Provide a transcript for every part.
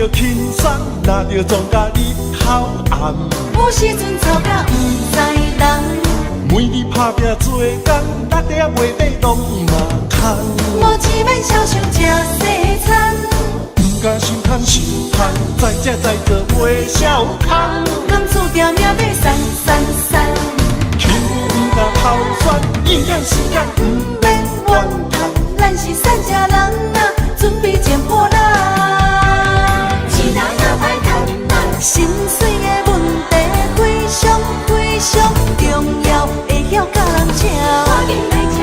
着轻松，若着庄甲日头暗。有时阵吵甲不知人，每日打拼做工，6点月底拢嘛空。无钱免消想吃西餐，不敢想贪想贪，再食再做袂少空。甘厝定命要散散散，幸福不敢偷选，应验时间不免怨叹。咱是善家人啊，准备捡破烂。钱若也歹趁啊，心碎的问题非常非常重要，会晓甲人请。赶紧来请。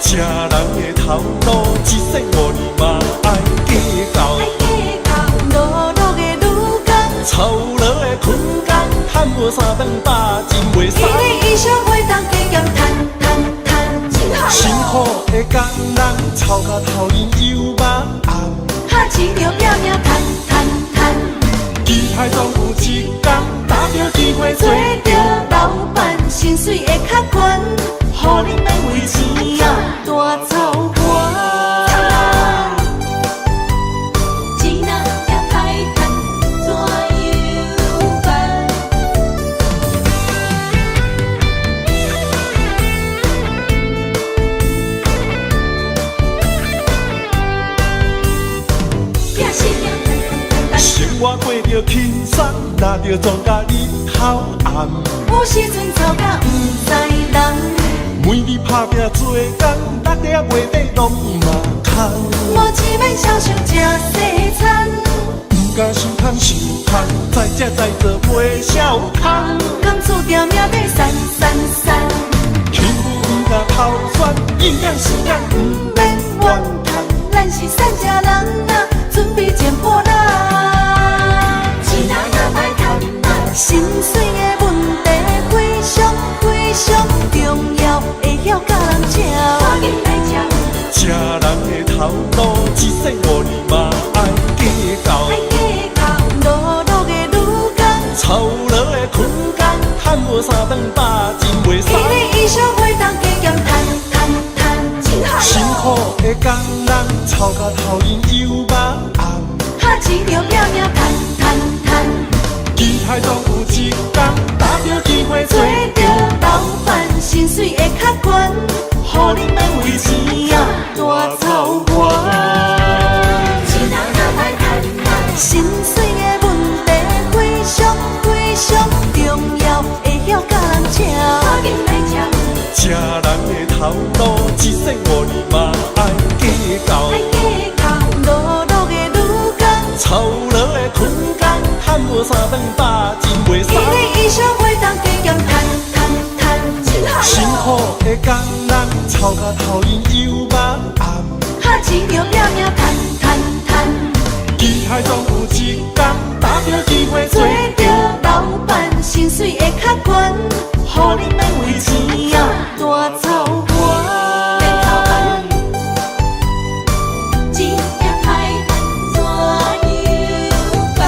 吃人的头路，一世5年嘛爱计较。劳碌的女工，操劳的困工，赚无3顿饱，真袂爽。伊的衣裳会当加减趁，辛苦的工人，操到头晕又目暗。哈钱着拼命趁，期待总有一天，打着机会做着老板，薪水会较悬，互恁免为钱啊大操盘。钱若也歹趁，怎样办？拼死命生活过着轻松，若着庄甲日头暗。有时阵吵甲不知人，每日打拼做工，6点月底拢嘛空。无钱免消想吃西餐，不敢想贪想贪，再食再做袂少空。甘厝定命要散散散，幸福不敢偷选，应验时间不免怨叹。咱是善家人啊，准备捡破烂。钱若也歹趁啊，心碎的问题非常非常重要，会晓甲人请。赶紧来请。吃人的头路，一世5年嘛爱计较。劳碌的女工，操劳的困工，赚无3顿饱，真袂爽。伊的衣裳会当加减趁，辛苦的工人，操到头晕又目暗。哈钱着拼命趁，期待总有一天，打着机会做着老板，薪水会较悬，互恁免为钱啊大操盘。钱若也歹趁啊，心碎的问题非常非常重要，会晓甲人请。赶紧来请。吃人的头路，一世5年嘛爱计较。劳碌的女工，操劳的困工，赚无3顿饱，真袂爽。伊的衣裳会当加减趁，辛苦的工人，操到头晕又目暗。哈钱着拼命趁，期待总有一天，打着机会做着老板，薪水会较悬，互恁免为钱啊大操盘。钱也歹趁，怎样办？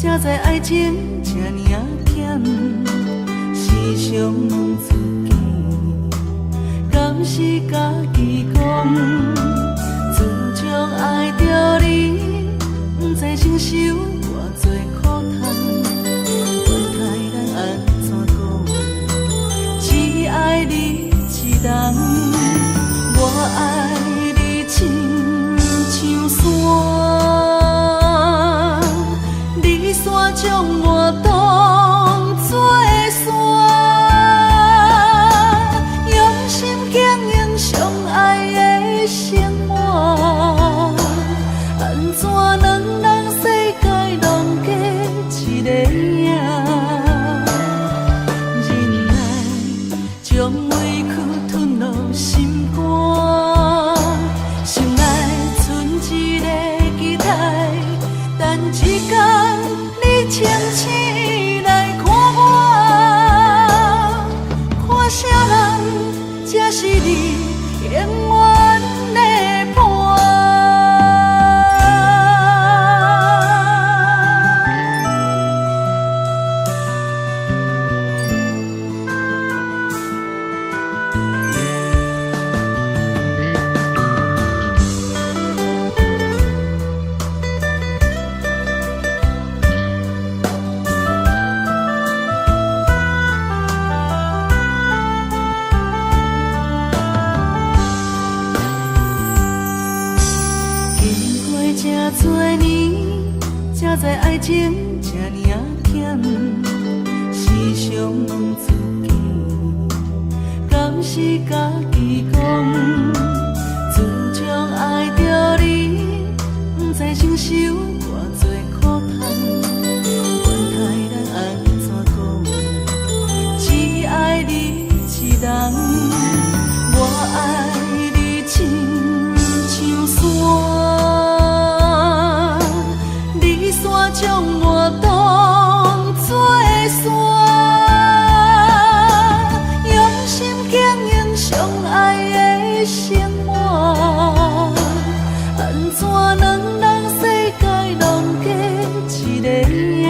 才知爱情这呢甜，时常问自己，敢是家己讲？自从爱着你，不知承受偌多苦叹，袂知咱安怎讲？只爱你一人，我爱你亲像山。山将我当作山，用心经营相爱的生活，安怎两人世界拢知爱情这呢险，时常问自己，敢是家己讲？自从爱着你，不知承受偌多苦痛，管他咱安怎讲，只爱你一人，我爱你亲像山，你山将我当作山，用心经营相爱的生活，安怎两人世界拢过一个影？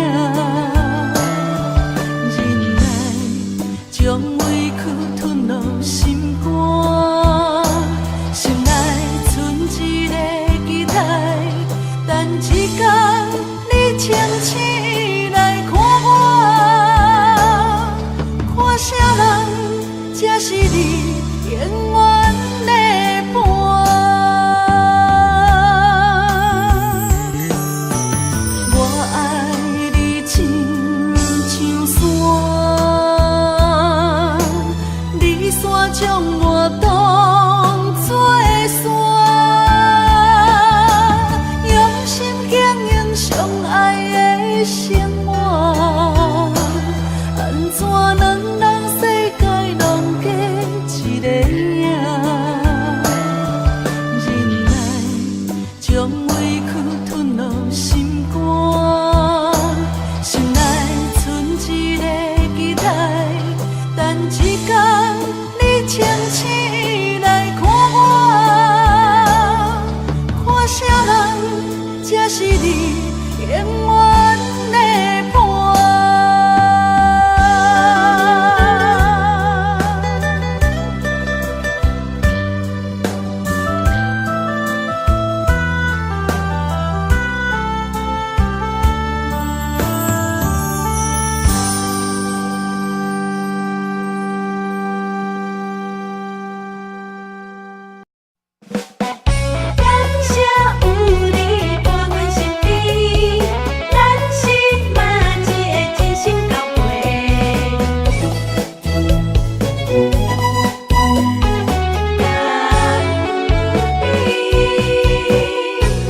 忍耐将委屈吞落心肝，心内存一个期待，等一天你清醒来看我，看啥人才是你永远的伴。我爱你亲像山，你山将我当作山，用心经营相爱的生活，安怎两人世界拢过一个影？忍耐将委屈吞落心肝，心内存一个期待，等一天你清醒来看我，看啥人才是你永远的伴。感谢有你伴阮身边，咱是嘛一个真心交陪。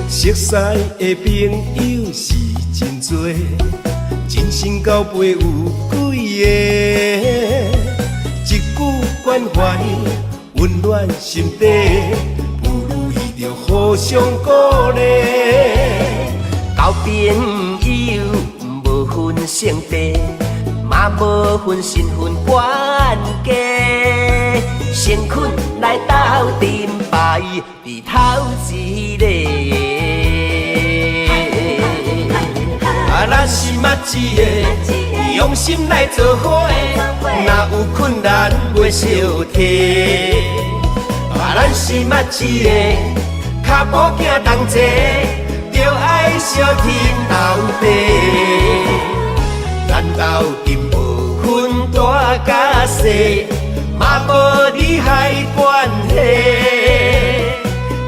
熟悉的朋友是真多，真心交陪有几个，一句关怀温暖心底，不如意着互相鼓励。交朋友无分性别，嘛无分身份关系，成群来斗阵牌，伫头一个。咱是嘛一个，用心来做伙，若有困难袂小提。咱是嘛一个，脚步行同齐，着爱相挺斗地。咱斗阵无分大甲细，嘛无利害关系。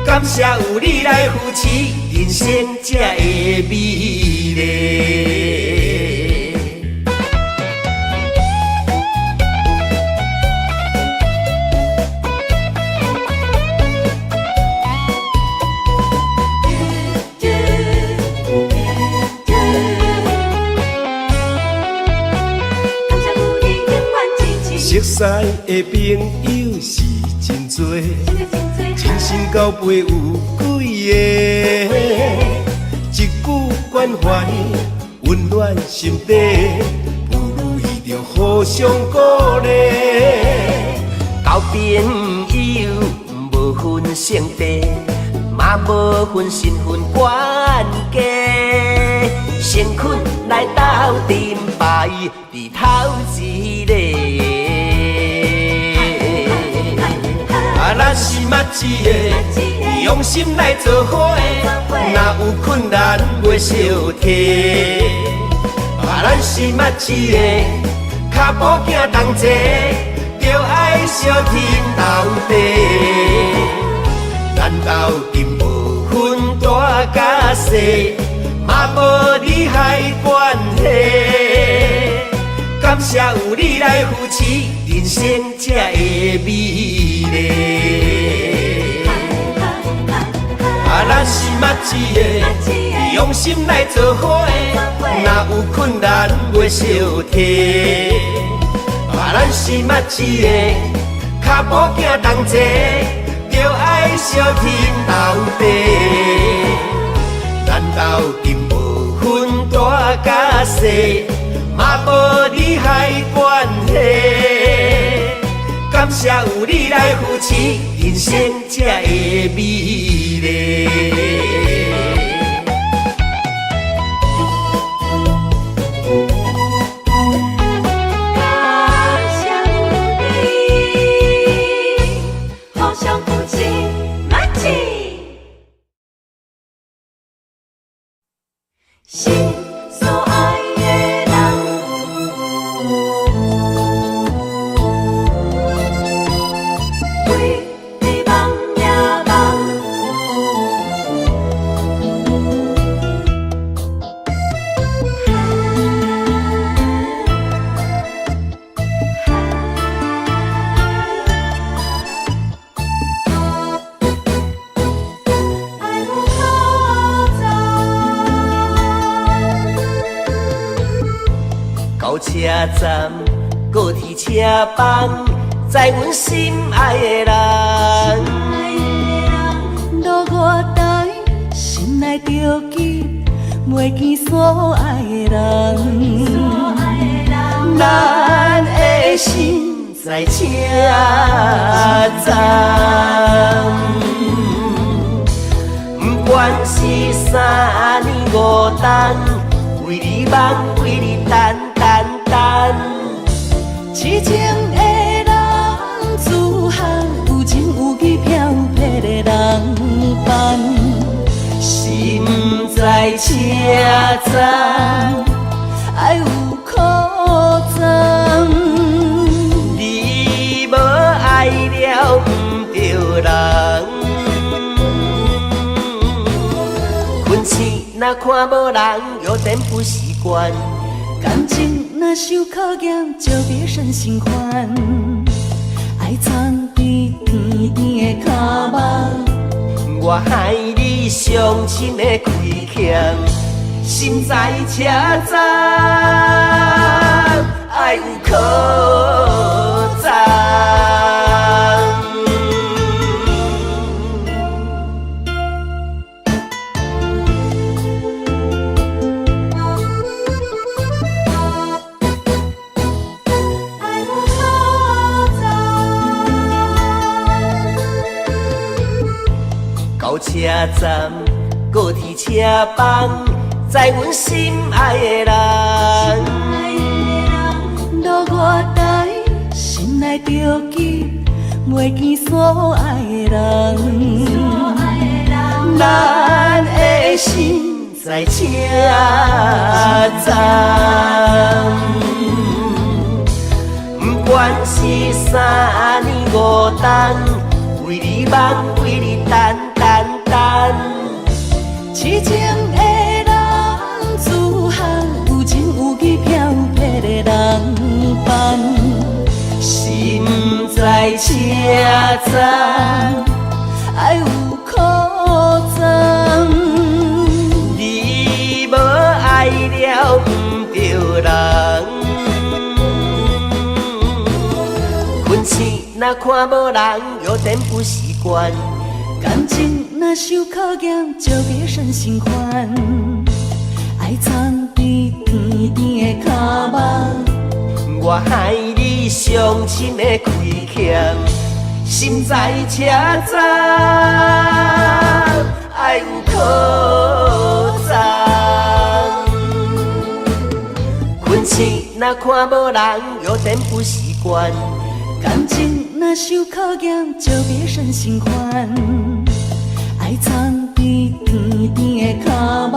感谢有你来扶持，人生才会美丽。熟悉的朋友是真多，真心交陪有几个，一句关怀温暖心底，不如意着互相鼓励。交朋友无分性别，嘛无分身份关系，成群来斗阵牌，伫头一个。咱是嘛一个，用心来做伙，若有困难袂小提。咱是嘛一个，脚步行同齐，着爱相挺斗地。咱斗阵无分大甲细，嘛无利谢有你来扶持，人生才会美丽。咱是默契的，用心来做伙的，若有困难袂小提。咱是默契的，脚步行同齐，就爱相挺斗地。咱斗阵无分大甲小，嘛无利害关系。感谢有你来扶持，人生才会美丽。心所爱的人，为你梦也梦。爱有可到车站，高铁车房，载阮心爱的人。路我台，心内着记，袂记所爱的人。咱的心在车站，不管是三年五冬，为你梦，为你等。痴情的人，自汉有情有义飘撇的人伴，心在车站，爱有苦惨。你无爱了不着人，困醒若看无人，有点不习惯。感情若受考验，就别生心宽。爱藏在甜甜的脚目，我害你伤心的亏欠，心在车站，爱有可赞。到车站，高铁车房，载阮心爱的人。路我台，心内着记，袂记所爱的人。咱的心在车站，不管是三年五冬，为你梦，为你等。痴情的人，自汉有情有义飘撇的人伴，心在车站，爱有苦惨。你无爱了不着人，困醒若看无人，有点不习惯。感情若受考验，就别生心宽。爱藏在甜甜的脚目，我害你伤心的亏欠，心在车站，爱有可赞。困醒若看无人，有点不习惯。感情若受考验，就别生心宽。爱藏在甜甜的脚目，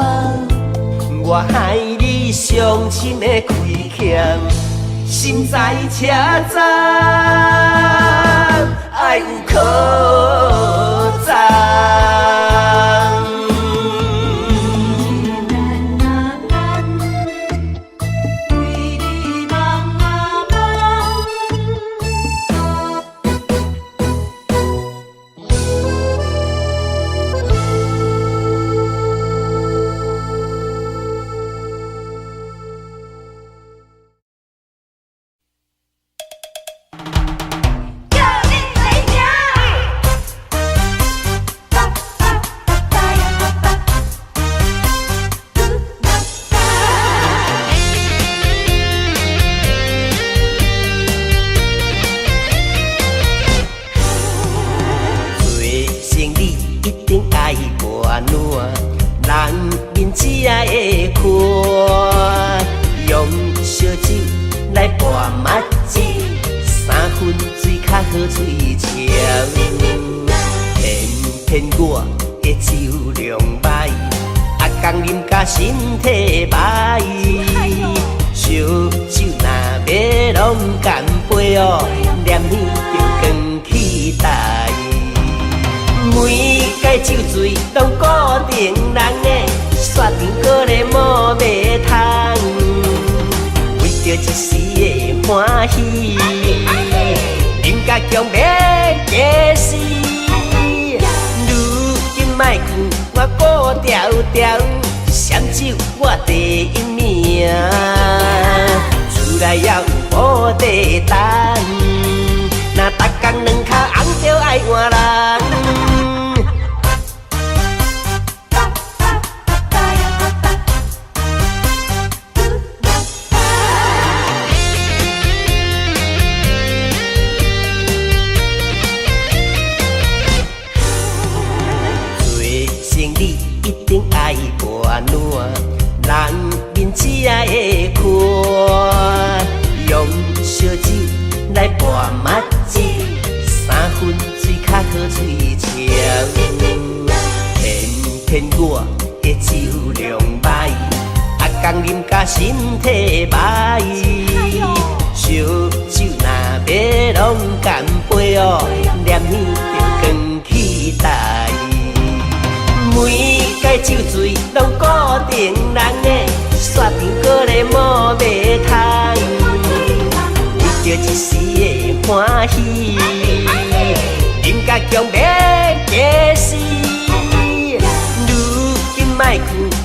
我害你伤心的亏欠，心在车站，爱有可赞。为你梦啊烂，人面只会看，用烧酒来拌目睭，3分水较好嘴笑。偏我的酒量歹，啊讲啉甲身体歹。烧酒若要拢干杯哦，念起就光起台。每届酒醉拢固定人的，雪场搁咧无卖通，为着一时的欢喜，啉甲强要假死。如今莫劝我顾条条，闪酒我第一名，厝内也有无地当，若逐工两脚红就爱换人。人面只会看，用烧酒来拌目睭，3分水较好嘴笑。偏我的酒量歹，啊讲啉甲身体歹。烧酒若要拢干杯哦，念起就光起台。每届酒醉拢固定人的，雪场搁咧无卖通，为着一时的欢喜，啉甲强要假死。如今莫劝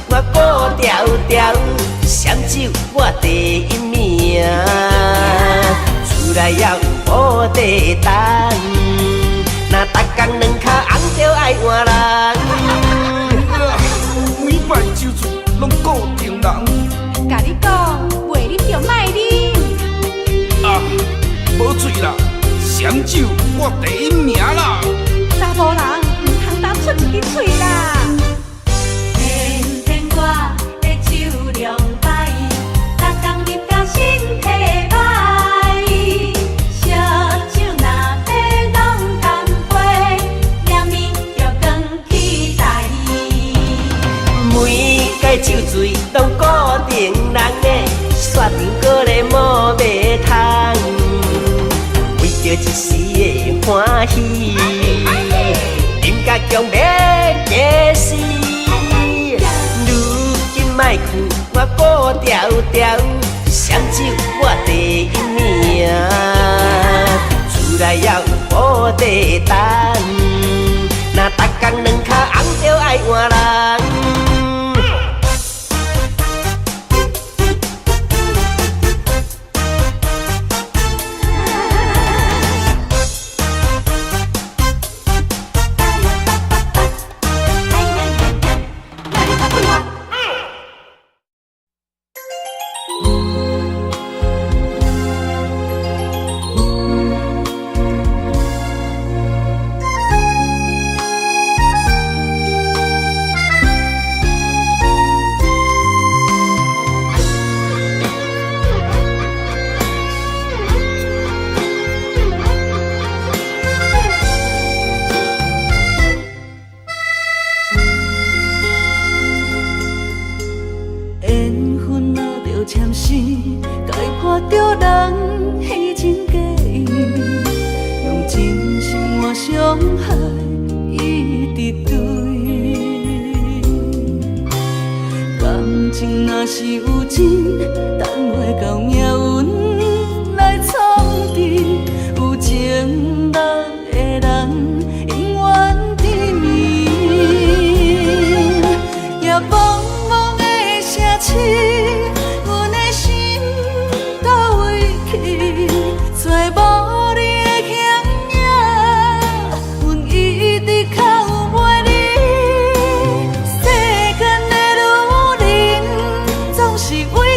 我顾条条，闪酒我第一名，厝内也有无地当，若逐工两脚红就爱换人。每摆酒醉拢固定人，甲你讲，袂你就莫啉。啊，无醉啦，闪酒我第一名啦。查甫人唔通当出一支嘴啦。偏我的酒量歹，逐工啉甲身体歹。烧酒若要拢干杯，念面就光起台。每届酒醉拢固定人的，雪场搁咧无卖通，为着一时的欢喜，啉甲强要假死。如今莫劝我顾条条，闪酒我第一名，厝内也有无地当，若逐工两脚红就爱换人。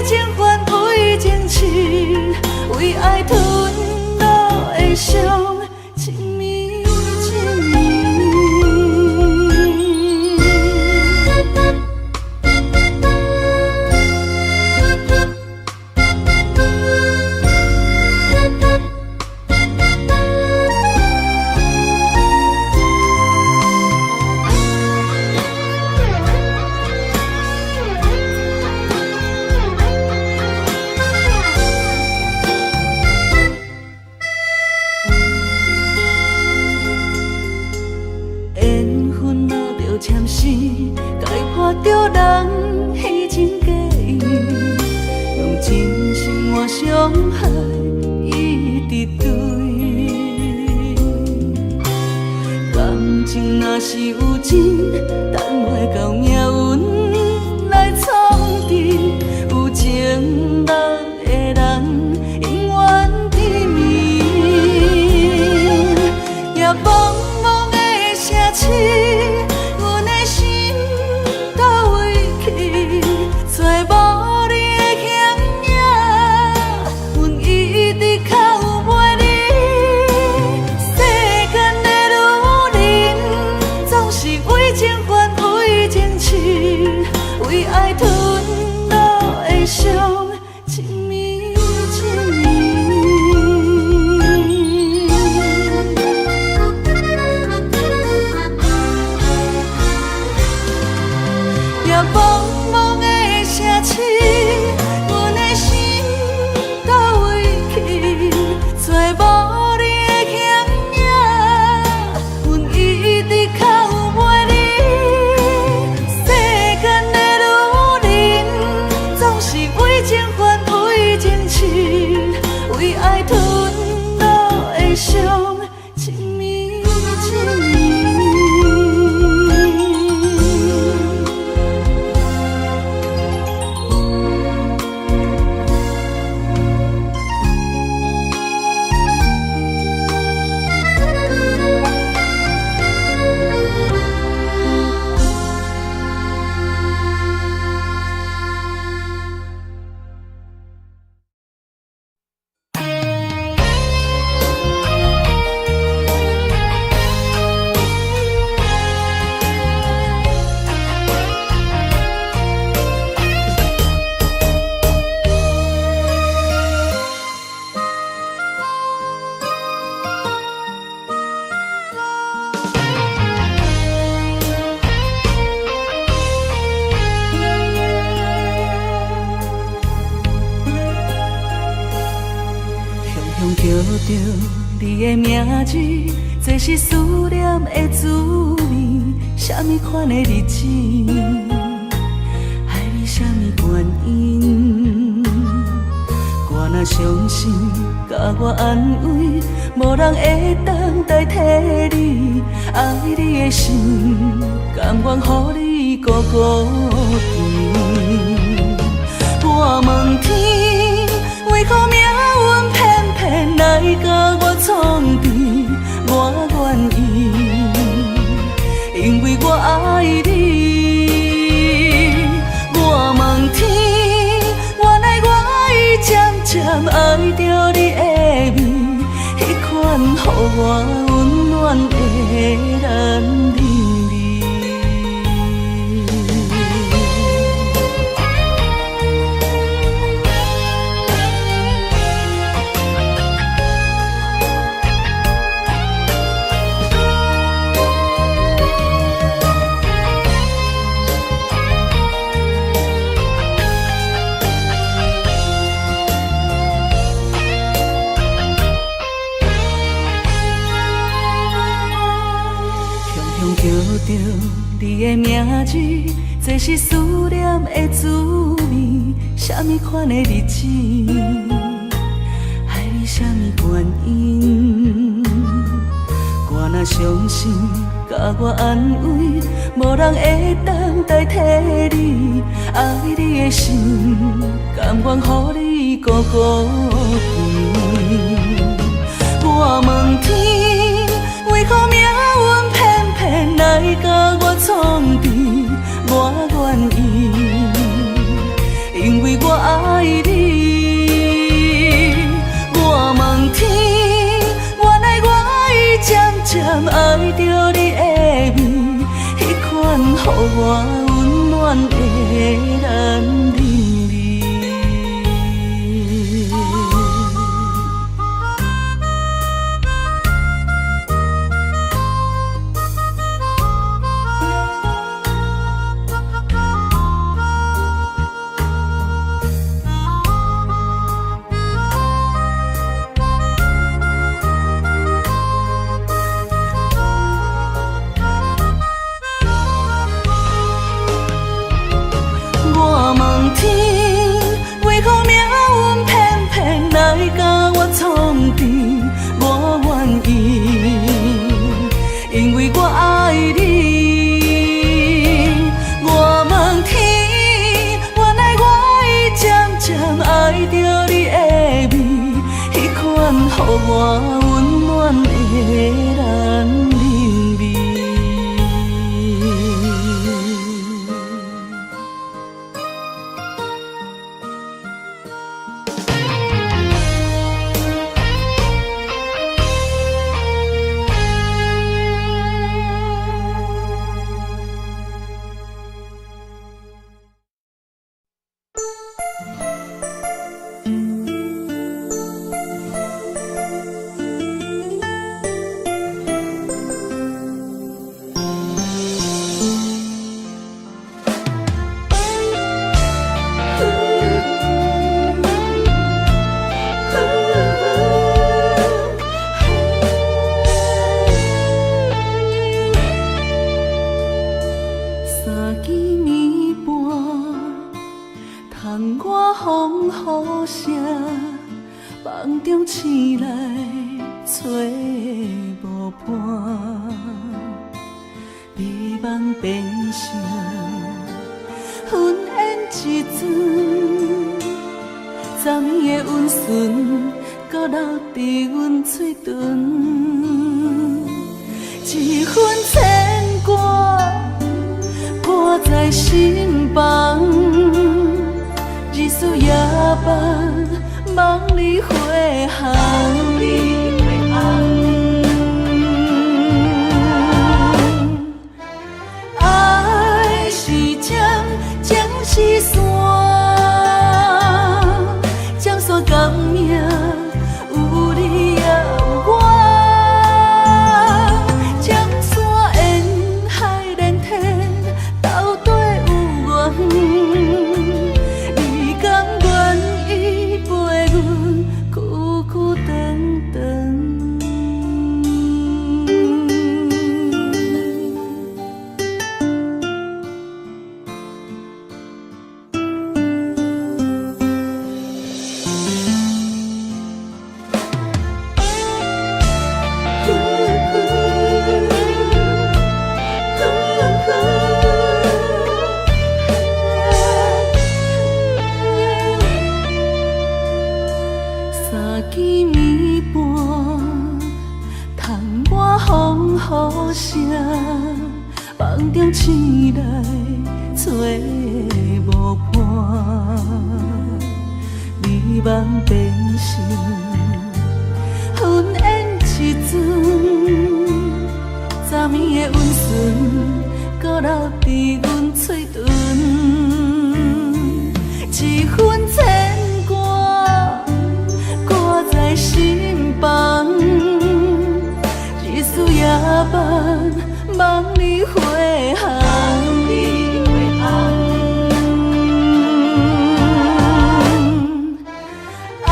情换签诗，解破着人虚情假意，用真心换伤害，一直对。感情若是有情，等袂到命运来创治，有情人的人永远甜蜜，也茫茫的城市。为爱吞落的伤，情绵情绵。也茫茫的城市，阮的心到位去，找无你的牵影，阮一直靠袂你。为爱吞落的伤，情绵情绵。叫着你的名字，这是思念的滋味。什么款的日子，爱你什么原因？我若伤心，甲我安慰，无人会当代替你。爱你的心，甘愿予你孤孤甜。我问天，为何命运偏偏来甲我创治？我愿意，因为我爱你。我问天，原来我已渐渐爱着你的美，迄款予我温暖的男人。叫着你的名字，这是思念的滋味。什么款的日子，爱你什么原因？我若伤心，甲我安慰，无人会当代替你。爱你的心，甘愿予你孤孤甜。我问天，为何命运偏偏来甲我创治？我愿意，因为我爱你。我问天，原来我已渐渐爱着你的美，迄款予我温暖的男人。窗外风雨声，梦中醒来找无伴，美梦变成云烟一阵，昨暝的温顺，搁留伫阮嘴唇，一份牵挂挂在心房，日思夜梦，梦里回航。爱是针，情是线，江山革命有你也有我，江山沿海连天，斗底有缘，你甘愿意陪阮久久长长。三更暝半，窗外风雨声，梦中醒来找无伴，美梦变成云烟一阵，昨暝的温顺，搁留伫阮嘴唇，一份牵挂挂在心房，日思夜梦，梦里回航。爱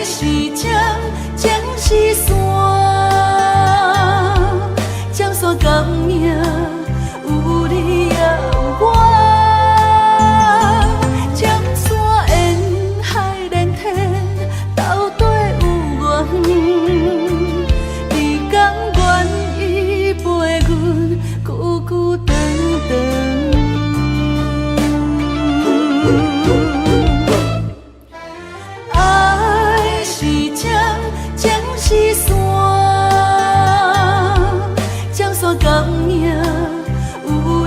是针，情是线，江山革命有你也有我，江山沿海连天，斗底有缘，你甘愿意陪阮久久长长。爱是针，情是线，江山革命有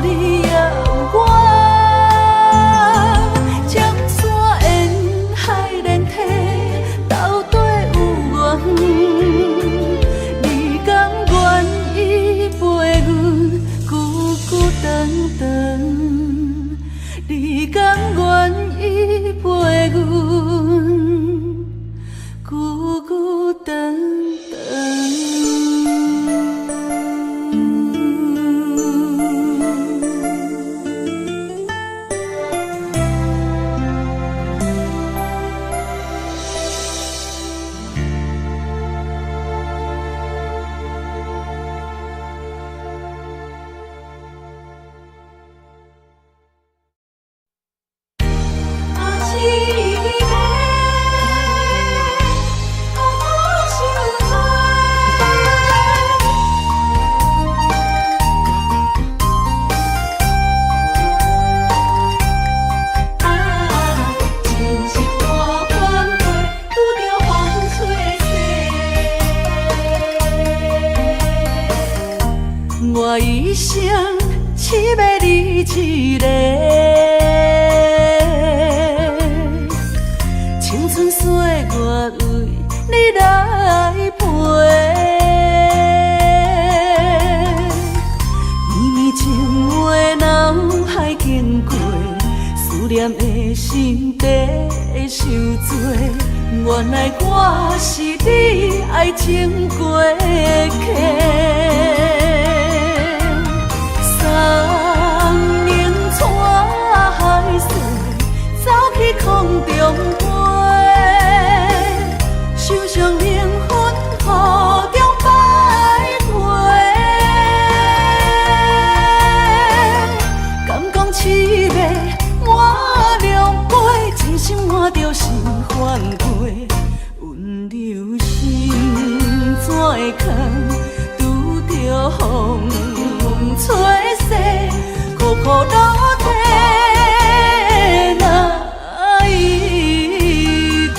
你也有我，江山沿海连天，斗底有缘，你甘愿意陪阮久久长长，你甘愿意陪阮久久长长。我一生只要你一个，青春岁月为你来陪，绵绵情话脑海经过，思念的心底受罪。原来我是你爱情过客。三年带海水，走去空中飞，受伤灵魂雨中徘徊。敢讲凄美满两杯。苦落地哪一天？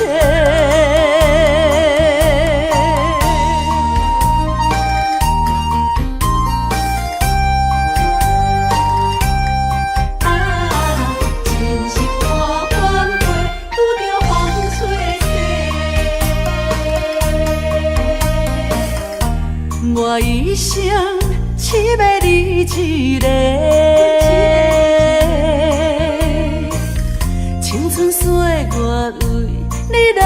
啊，前是破阮过，拄着风吹西。我一生只要你一个，青春岁月为你来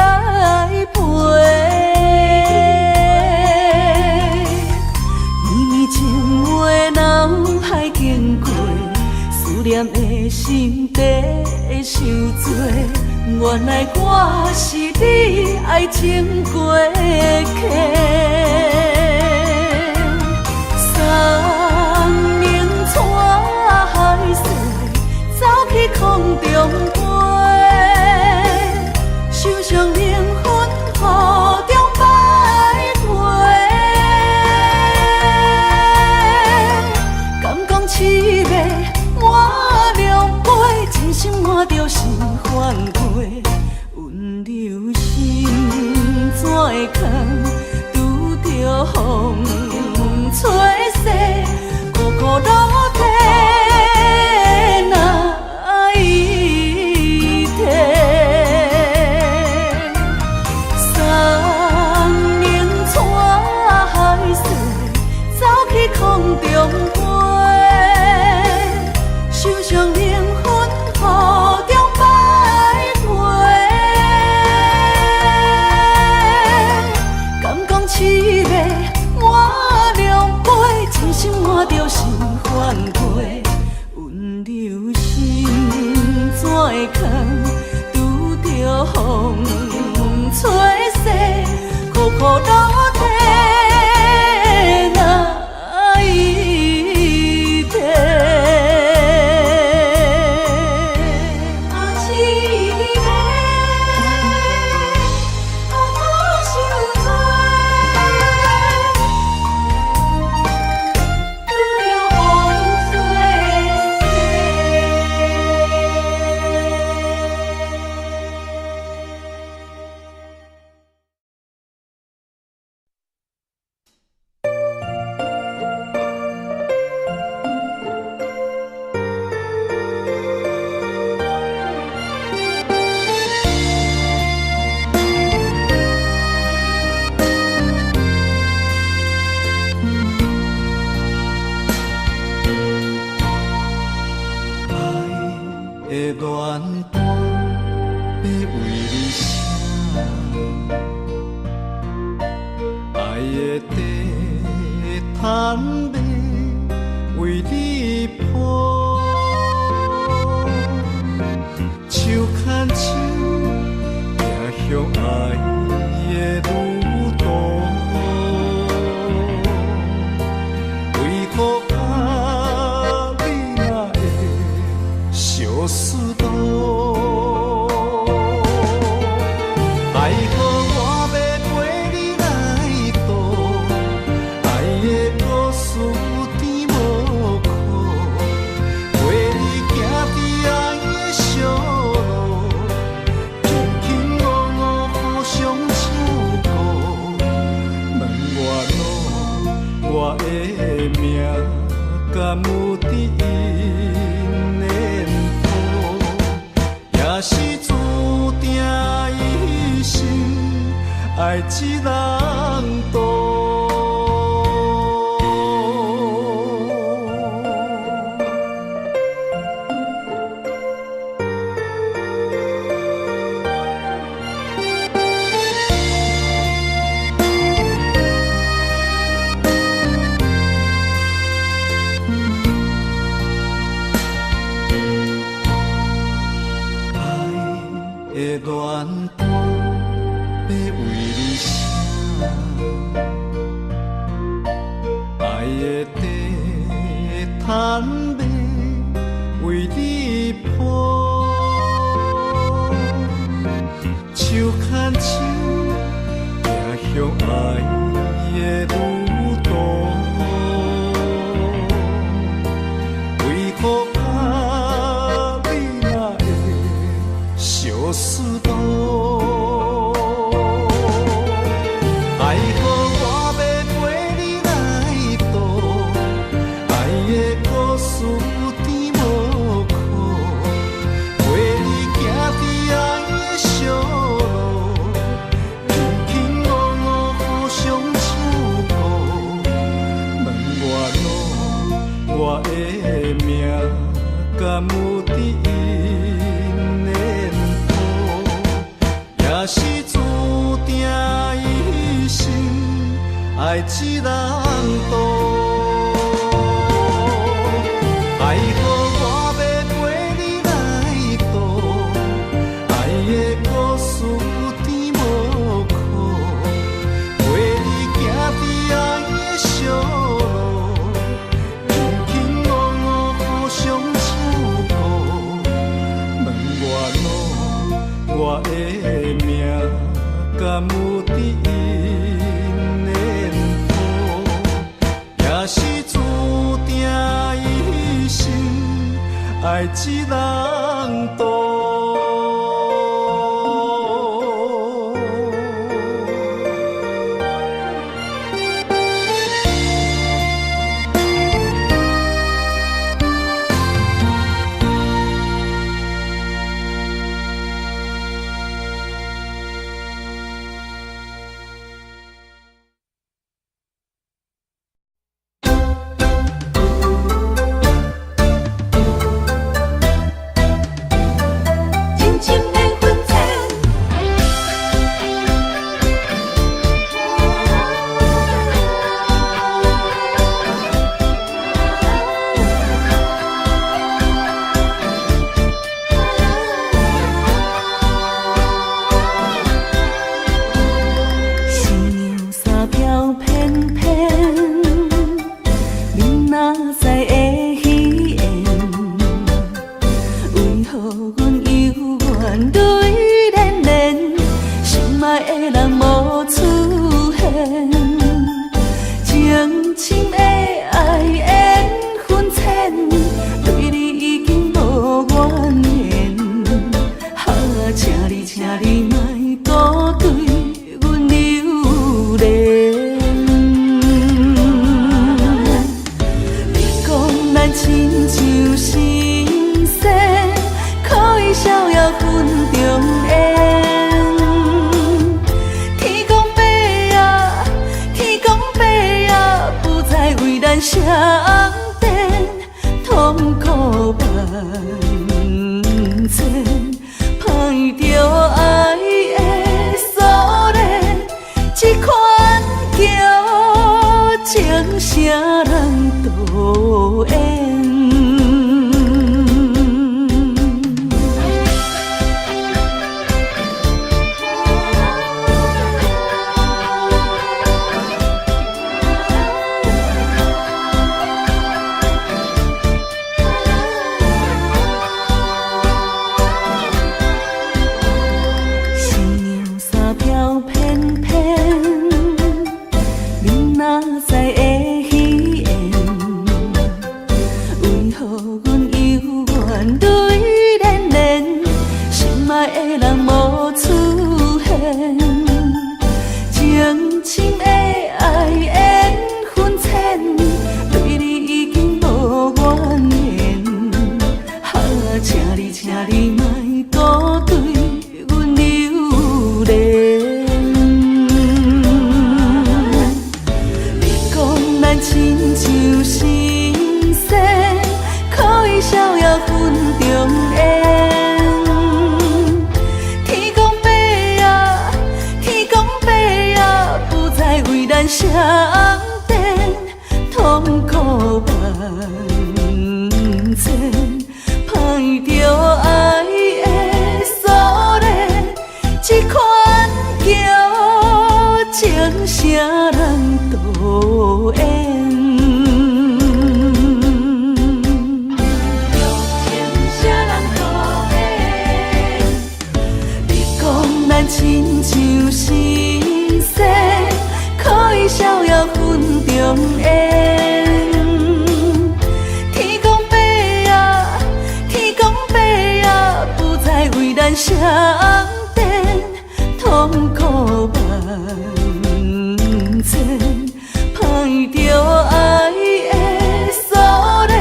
陪。绵绵情话人歹经过，思念的心底受罪。原来我是你爱情过客。三明带海水，走去空中飞，受伤灵魂雨中摆回。敢讲凄美满两杯，真心满着是反悔。温柔心怎会空，拄着风吹西，苦苦落地哪一天？三明带海水，走去空中飞，受伤灵魂雨中摆回。敢讲凄美满两杯，真心满着是反悔。温柔心怎会空，拄着风吹西，苦苦落地哪一天？啊，凄美，啊，苦伤多，拄着风吹的恋伴要为你写，爱的地毯要为你铺，手牵手走向爱的路途，为何啊你若会相思多？爱好我要陪你来渡，爱的故事有甜无苦，陪你行伫爱的小路，轻轻误误互相照顾。问我路，我的命敢有伫因的谱，也是注定一生爱一人渡。的恋伴要为你写，爱的地毯要为你铺，手牵手走向爱的路途，为何啊的故事甜无苦，陪你行伫爱的小路，轻轻落落互相照顾。问我的命敢有伫因的谱，也是注定一生爱一人渡。爱好我要陪你来渡，爱的故事甜无苦，陪你行伫爱的小路，轻轻落落互相照顾。问我的命敢有伫因的谱，也是注定一生爱一人渡。歹着爱的锁链，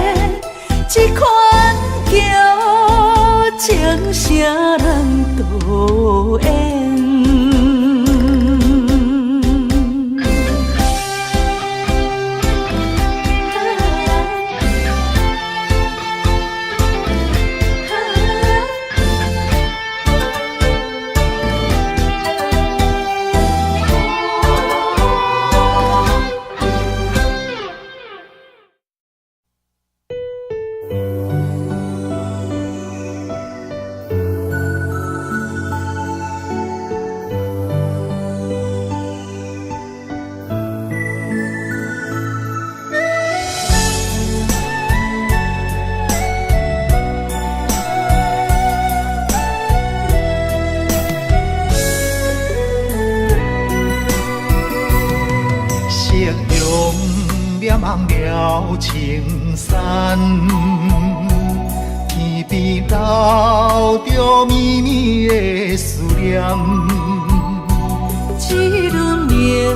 啥人导演？望了青山，天边留着绵绵的思念。一轮明月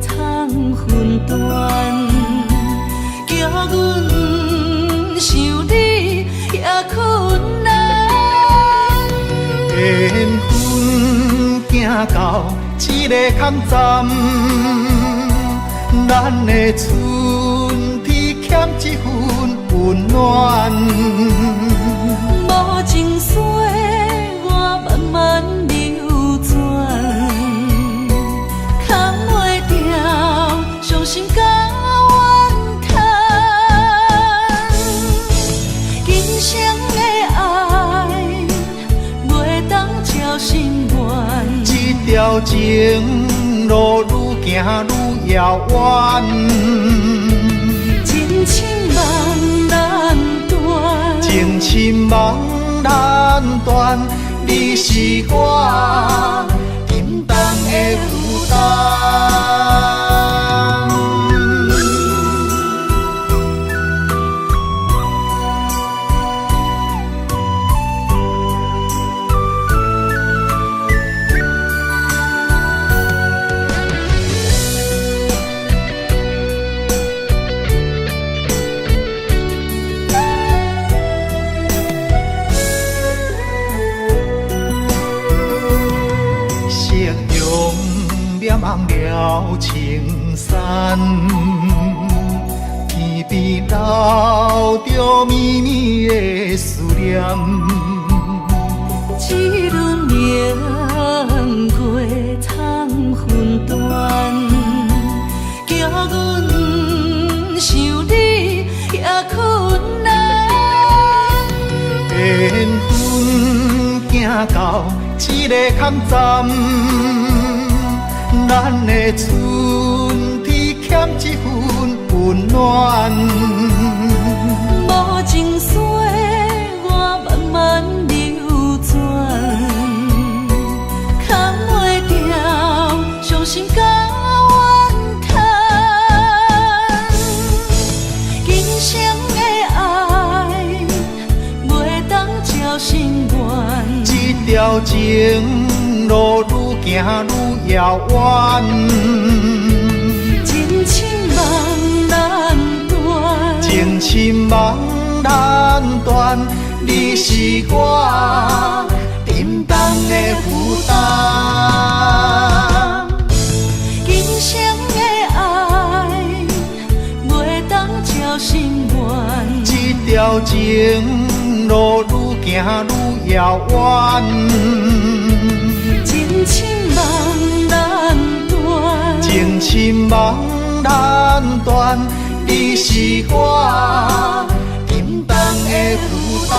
藏魂断，叫阮想你也困难。缘分行到一个坎站。咱的春天欠一份温暖，无情水我慢慢流转，扛袂掉伤心甲怨叹。今生的爱袂当照心愿，这条情路愈行愈遥远，情深梦难断，情深梦难断，你是我沉重的负担。望了青山，天边留着绵绵的思念。一轮明月藏魂断，叫阮想你也困难。缘分行到一个坎站。咱的春天欠一份温暖，无情水我慢慢流转，扛袂掉伤心甲怨叹。今生的爱袂当照心愿，这条情路愈行愈遥远，情深梦难断，情深梦难断，你是我沉重的负担。今生的爱袂当照心愿，这条情路愈行愈遥远。情深梦难断，情深梦难断，你是我沉重的负担。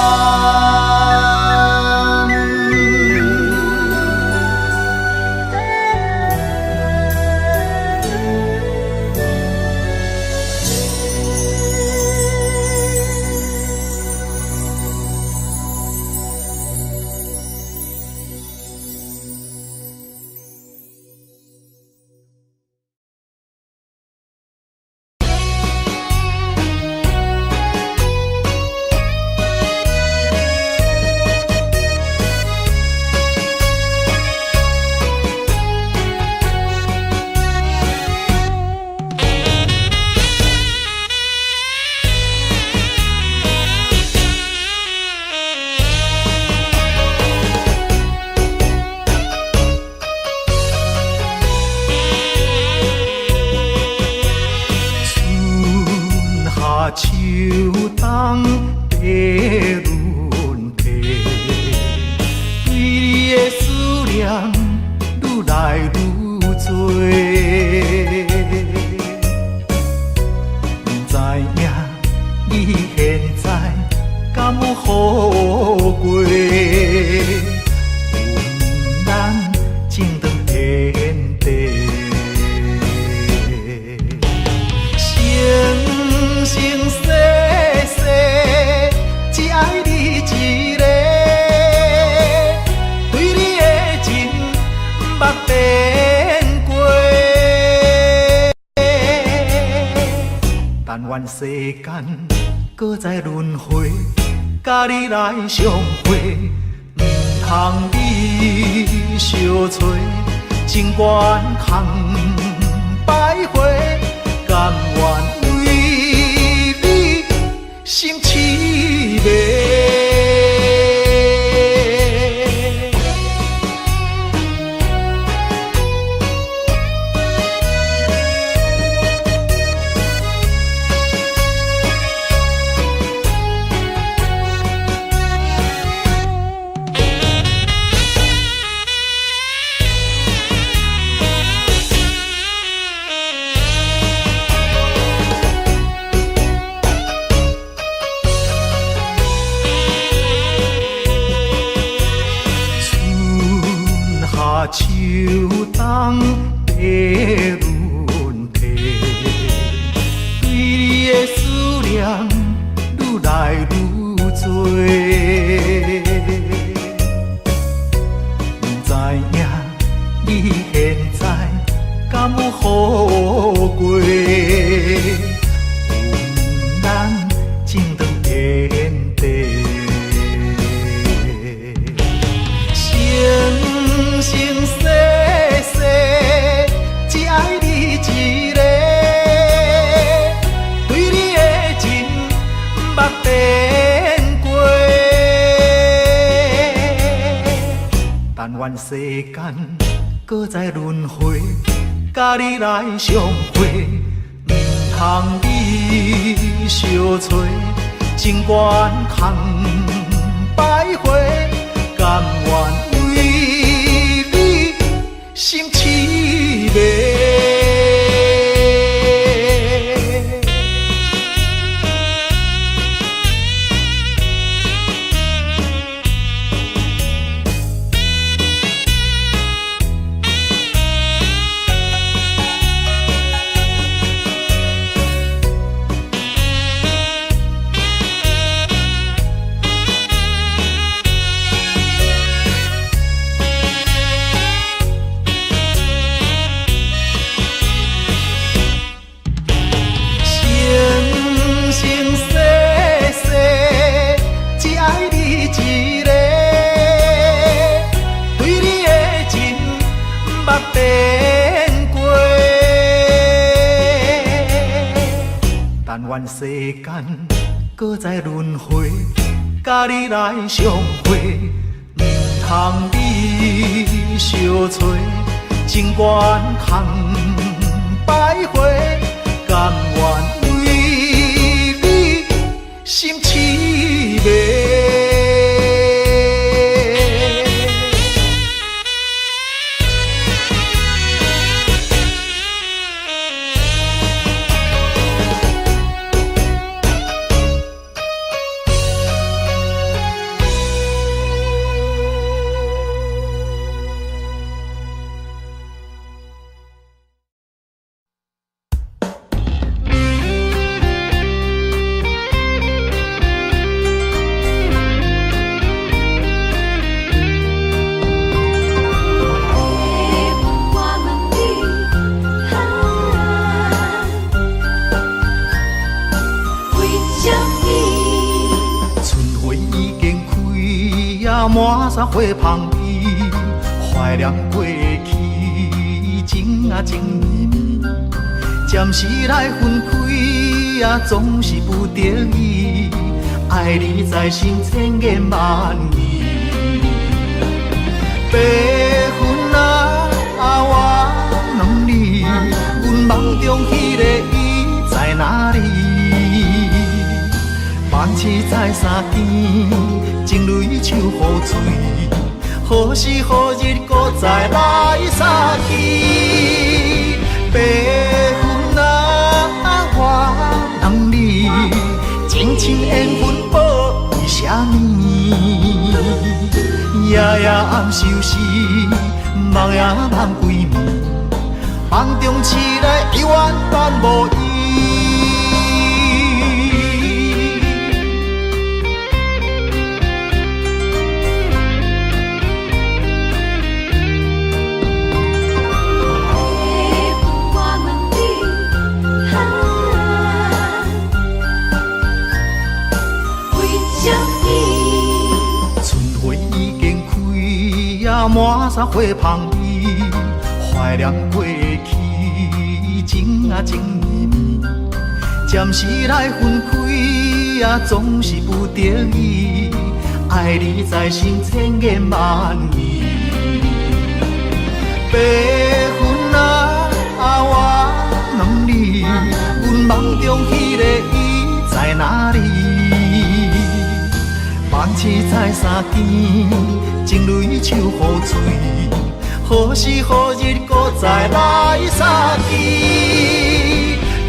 秋冬地轮替，对你的思念愈来愈多。不知影你现在敢有好过？愿咱情长天地。生生世世只爱你一个，对你的情捌变过。但愿世间搁再轮回，甲你来相会，唔通你相找，情缘空徘徊。甘愿为你心痴迷。秋冬地轮替，对你的思念愈来愈多。不知影你现在敢有好过？愿咱情长天地。生生世世只爱你一个，对你的情捌变过。但愿世间搁再轮回，甲你来相会，唔通你相找，情缘空徘徊。甘愿为你心痴迷。但愿世间搁再轮回，甲你来相会，唔通你相找，情缘空徘徊。甘愿为你心痴迷。满山花香味，怀念过去情啊情绵，暂时来分开啊，总是不得已。爱你在心千言万语，白云啊，我问你，阮梦中迄个伊在哪里？刺在三更，情泪手雨水，何时何日搁再来相见？白云啊，我人你，情深缘分报为什么？夜夜暗相思，梦也梦归暝，梦中醒来犹原伴无依。满山花香味，怀念过去，情啊情绵绵。暂时来分开，总是不得已。爱你在心，千言万语。白云啊，我问你，阮梦中迄个伊在哪里？梦刺在三更，情泪手雨水，何时何日搁再来相见？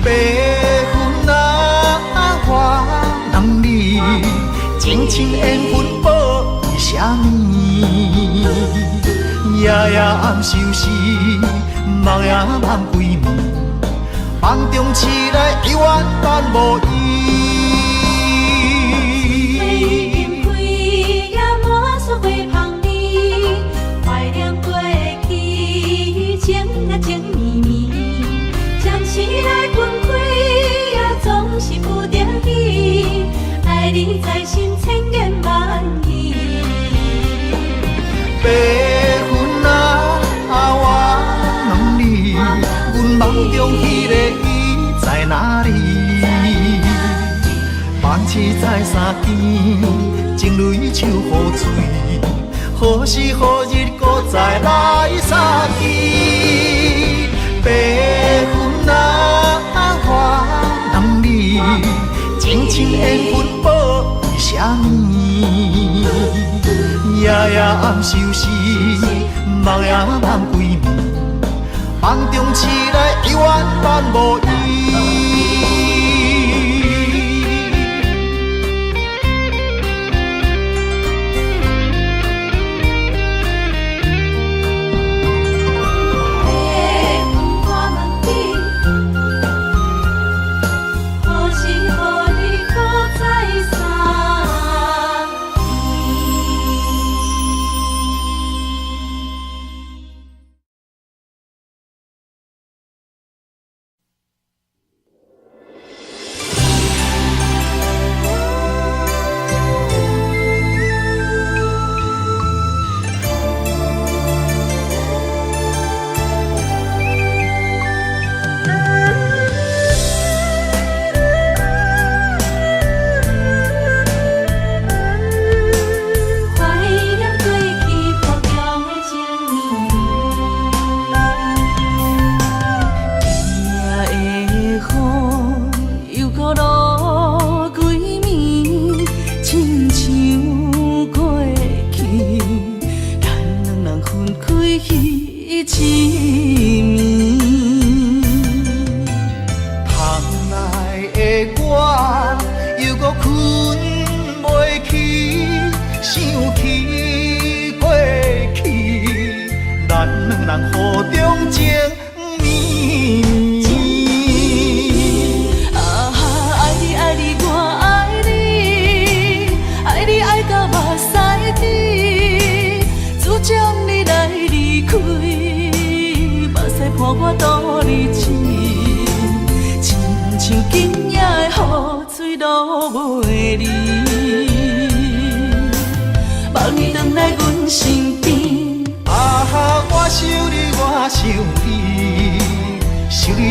白云啊，我问你，情深缘分报为什么？夜夜暗相思，梦也梦归暝，梦中醒来犹原伴无依。情绵绵，暂时来分开，总是不得已。爱你在心，千言万语。白云啊，我问你，阮梦中迄个伊在哪里？梦刺在三更，情泪手雨水，何时何日搁再来相见？白云啊，我问你，情深缘分报为什么？夜夜暗相思，梦也梦归暝，梦中醒来犹原伴无依。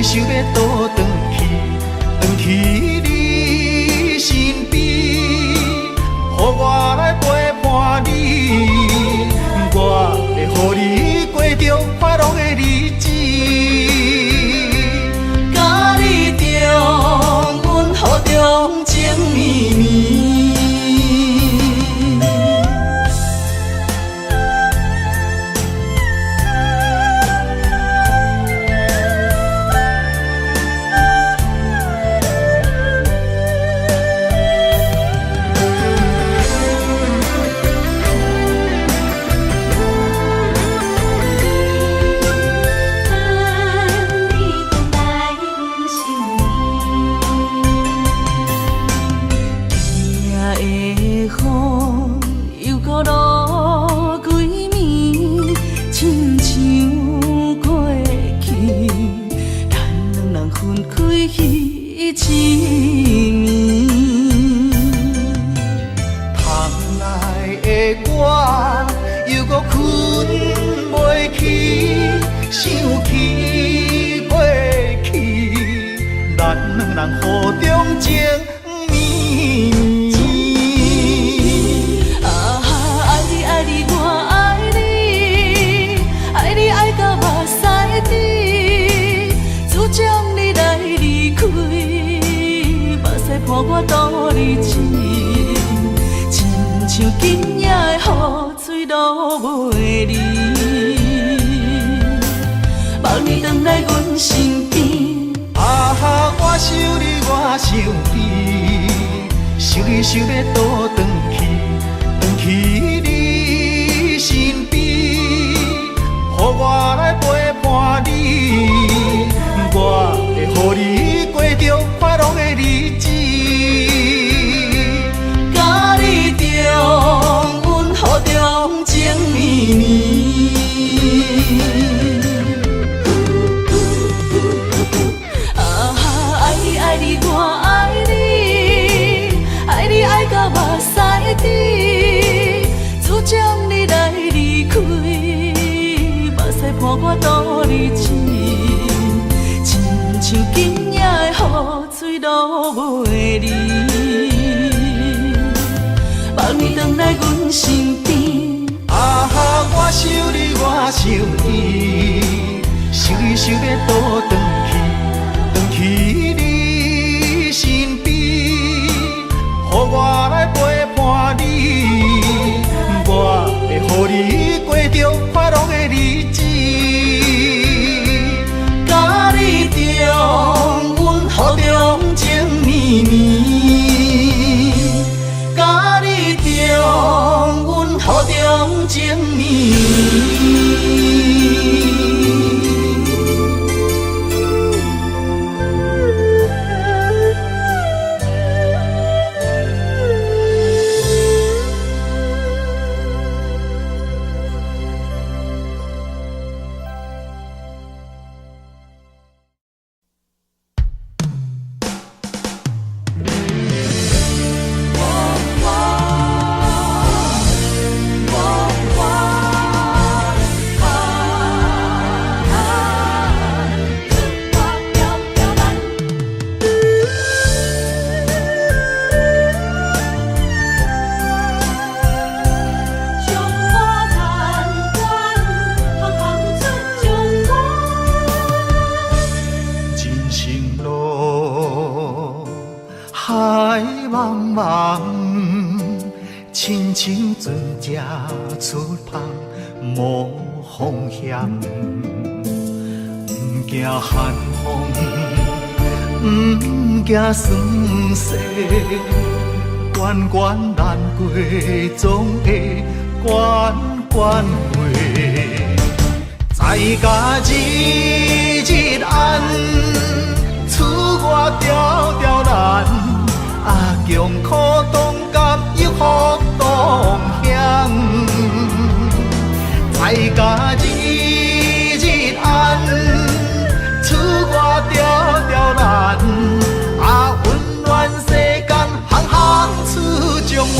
想要倒转去你身边，予我来陪伴你，我会予你过着快乐的日子。甲你重温雨中情绵绵。落袂离。望你回来阮身边。啊哈，我想你，我想你，想你想要倒转去你身边，予我来陪伴你，我会予你过着快乐的日子。甲你重温雨中情绵绵。爱你，我爱你，爱你爱到目屎滴，主将你来离开，目屎伴我度日子，亲像今夜的雨水落袂离，望你回来阮身边。啊哈，我想你，我想你，想你想要倒转去你身边，予我来陪伴你，我会予你过着快乐的日子。甲你重温雨中情绵绵，甲你重温雨中情绵绵。亲像船只出航无方向，不惊寒风，不惊霜雪，关关难过总会关关过。在家日日暗，厝外条条难，啊强苦当甘又好当乡。在家日日暗，厝外条条难，啊温暖世间行行出状元。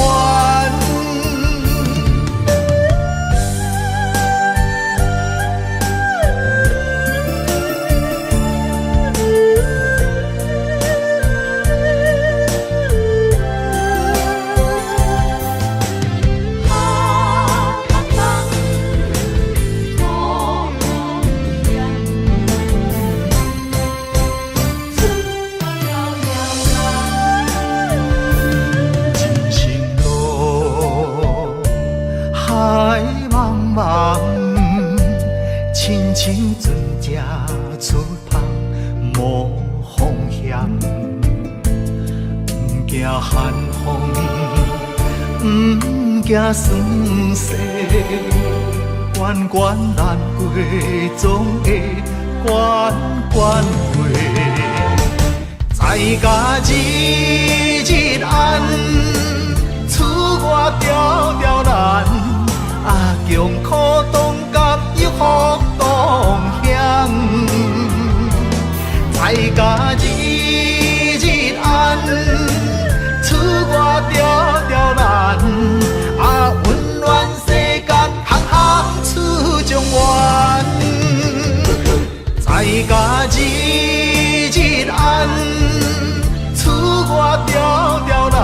亲像船只出航无方向，不惊寒风，不惊霜雪，关关难过总会关关过。在家日日暗，厝外条条难，啊强苦当甘又好当乡。在家日日暗，厝外条条难，啊温暖世间行行出状元。在家日日暗，厝外条条难。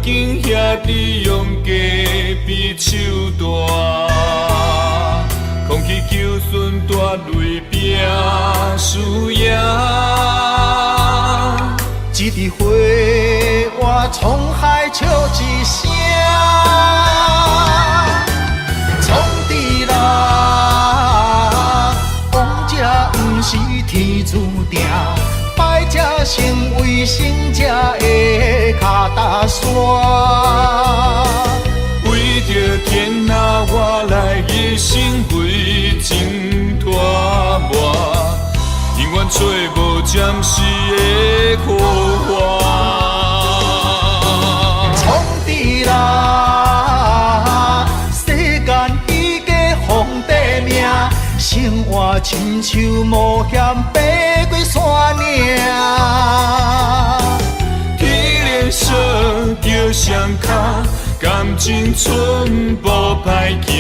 经兄弟用家比手大，空气求顺大雷拼输赢。一枝花，我沧海笑一声。创治人，王者不是天注定，败者成为胜者的脚踏山。为着天下，我来一生为情拖磨。永远找无暂时的苦患。创治人，世间伊个皇帝命，生活亲像冒险爬过山岭。天连说叫双脚，感情寸步歹行。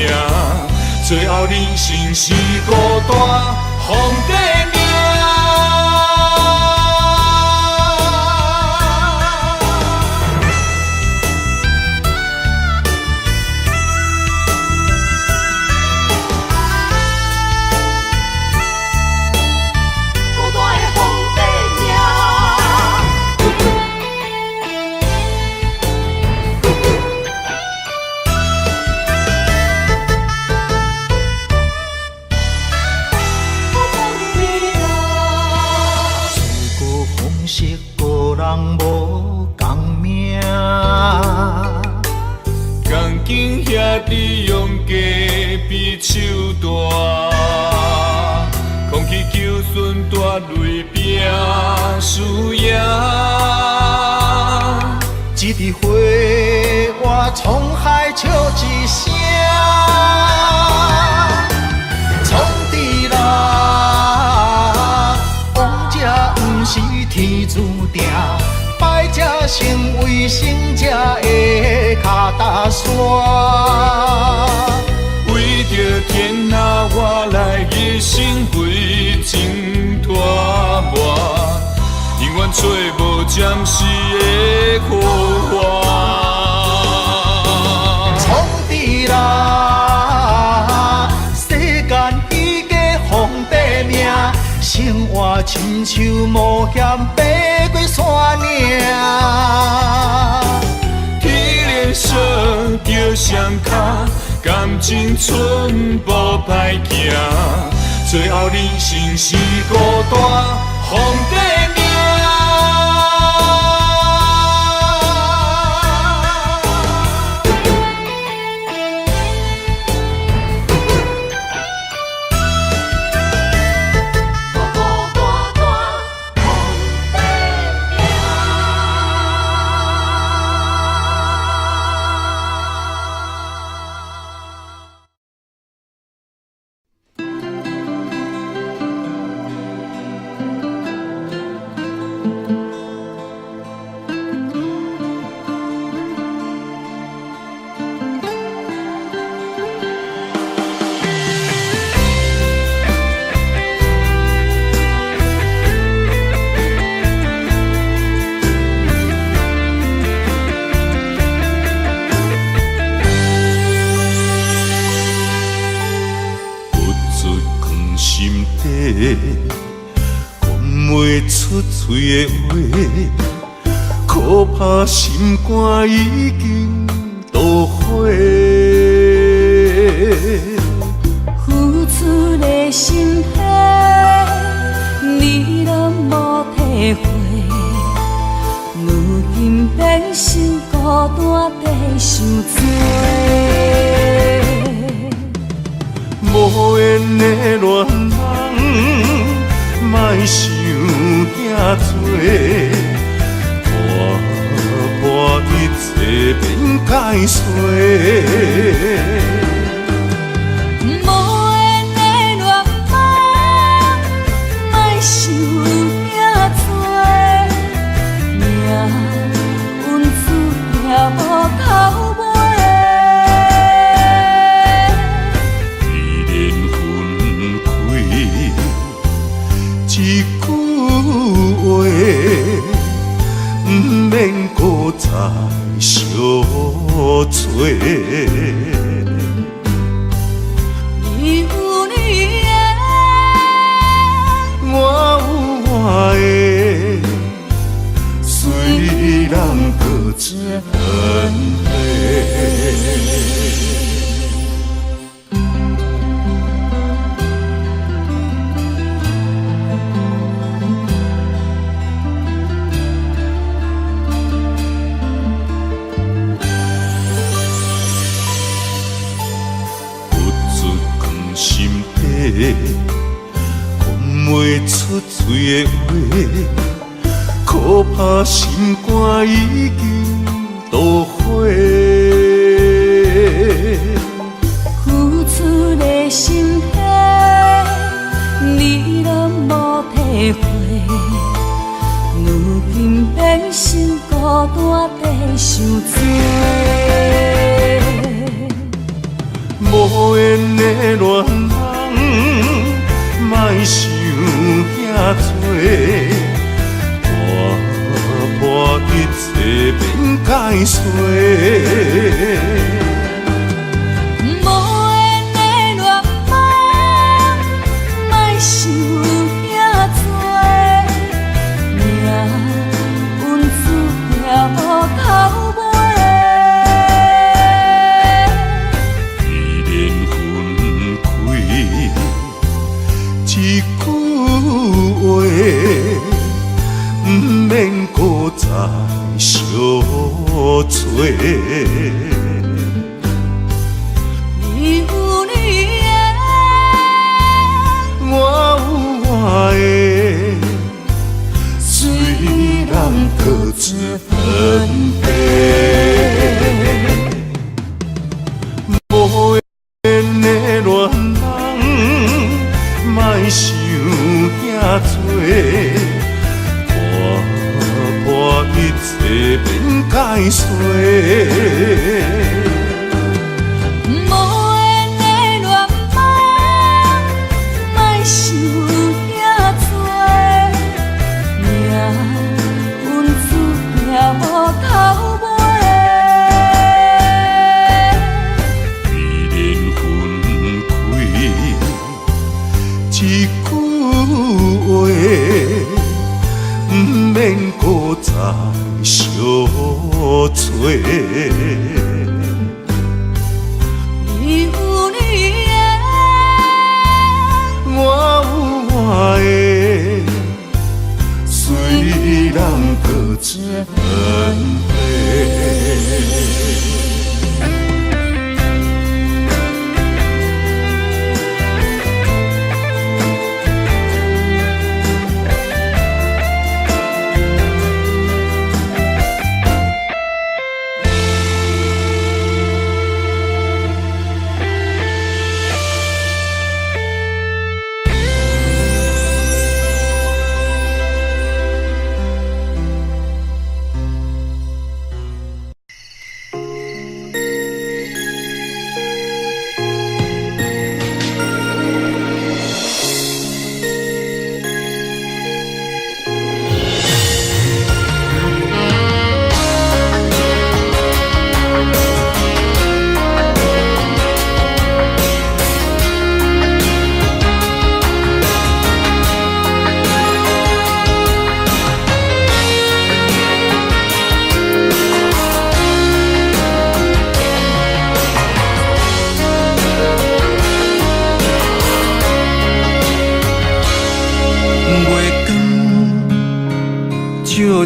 最后人生是孤单，皇帝命。兄弟用家比手大，空气求顺大雷拼输赢。一枝花，我沧海笑一声。创治人，王者不是天注定，败者成为胜者的脚踏山。为着天下，我来一生为情拖磨。永远找无暂时的苦患。创治人，世间伊个皇帝命，生活亲像冒险爬过山岭。天连说叫双脚，感情寸步歹行。最后人生是孤单，皇帝命。讲袂出嘴的话，可怕心肝已经都火。付出的心血，你拢无体会。如今变成孤单地受罪。无缘的恋人，莫想遐多，破一切免解释。无缘的恋人，莫想遐多，命运注定无头尾。一句话，不免顾再相找。你有你的，我有我的，虽然各自分开。讲袂出嘴的话，可怕心肝已经都火。付出的心血，你拢无体会。如今变心孤单地受罪。无缘的恋人，莫想遐多，破一切免解释。无缘的恋梦，莫想遐多，命运输了头尾。一句话，不免搁再相找。你有你的，我有我的，虽然各自分开。无缘的恋人，莫想遐多，破一切免解释。无缘的恋梦，莫想遐多，命运输了头尾。一句话，不免搁再相找。你有你的，我有我的，虽然各自分开。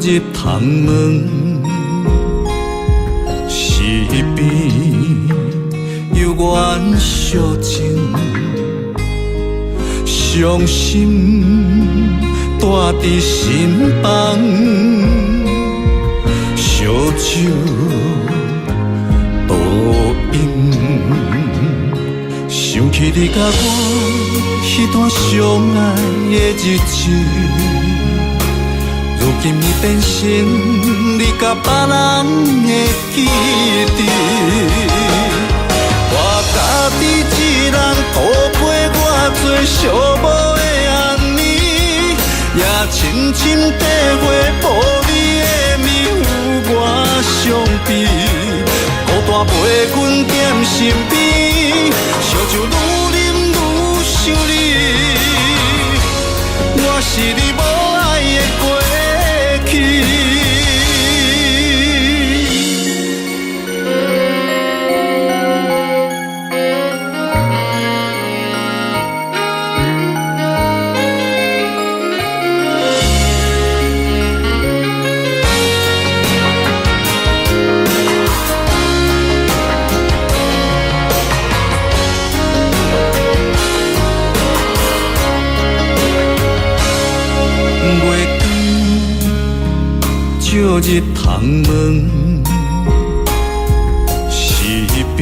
入窗门，是边有缘相情，伤心带伫心房，烧酒倒饮，想起你甲我迄段相爱的日子。如今你变成你甲别人的记忆，我家己一人度过我最寂寞的暗暝，也深深体会无你的迷糊我。悲，孤单陪阮踮身边，烧酒愈啉愈想你，我是你无爱的过去。照日窗门，是边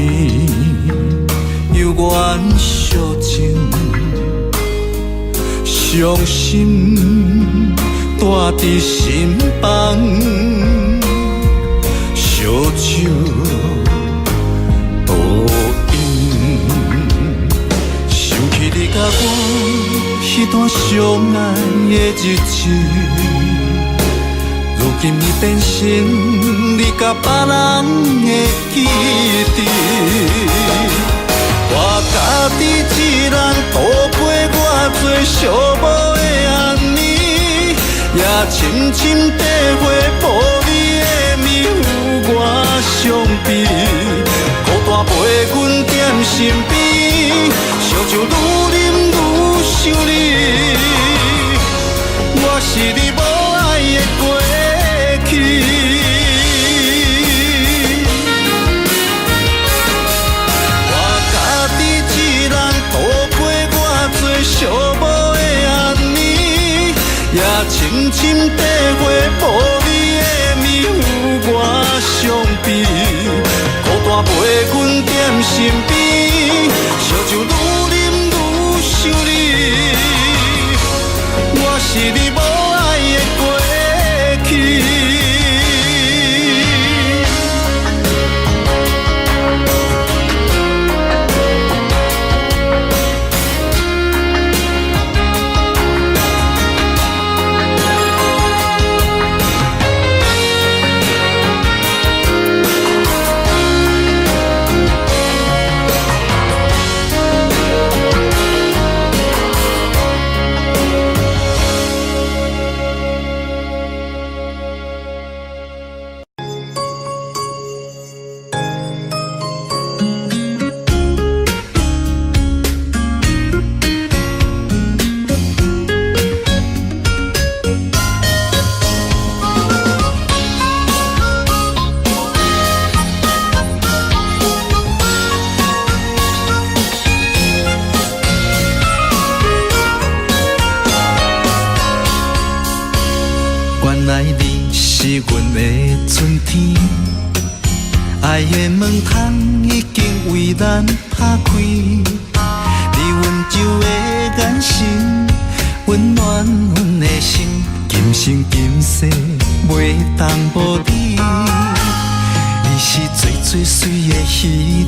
有缘相情，伤心带伫心房，烧酒倒饮，想起你甲我迄段相爱的日子。如今已变成你甲别人的记忆，我家己一人度过我最寂寞的暗暝，也深深体会无你的面有我伤悲，孤单陪阮踮身边，烧酒愈啉愈想你，我是你无爱的过去。我家己一人度过我最寂寞的暗暝，也深深体会无你的面有我伤悲，孤单陪阮踮身边，烧酒愈啉愈想你，我是你无爱的过去。是阮的春天，爱的门窗已经为咱打开，你温柔的眼神温暖阮的心，今生今世袂当无你。你是最最水的迄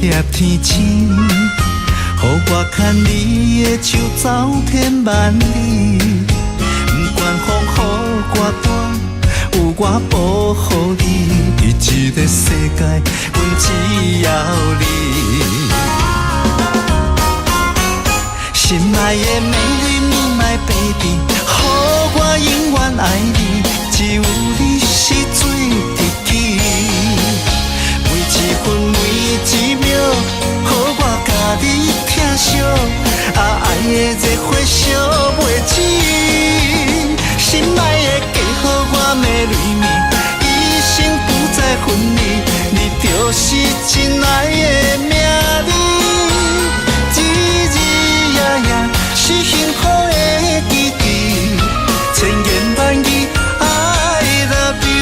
粒天星，予我牵你的手走天万里，不管风雨歌单。有我保护你，伫这个世界，阮只要你。心爱的美丽你my baby， 予我永远爱你，只有你是最知己。每一分每一秒，予我甲你疼惜，爱的热火烧袂止。心爱的嫁予我的泪面，一生不再分离，你就是真爱的名字。日日夜夜是幸福的记忆，千言万语 I love you。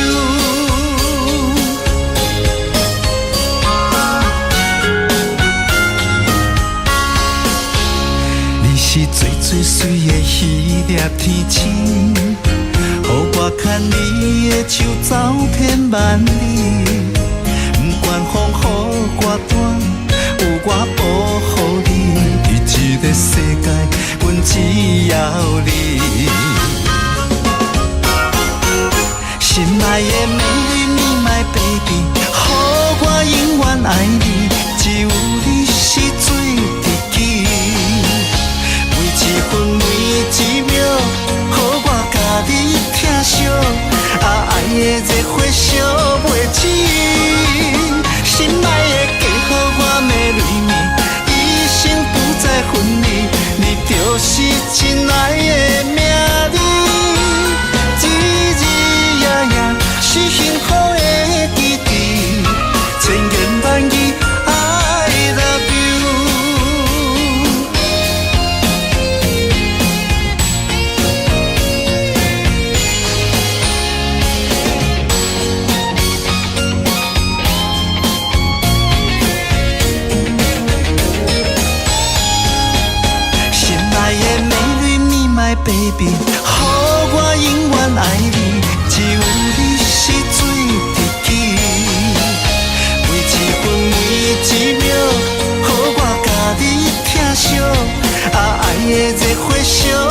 你是最最水的迄粒天星。予我牵你的手走天万里，不管风雨歌单，有我保护你，伫这个世界，阮只要你。心爱的美丽你my baby，予是亲爱的名字，日日夜夜是幸福的记忆，千言万语 I love you。心爱的美丽密码 baby， 予我永远爱你，只有你是最知己。每一分每一秒，予我甲你疼惜，爱的热火烧。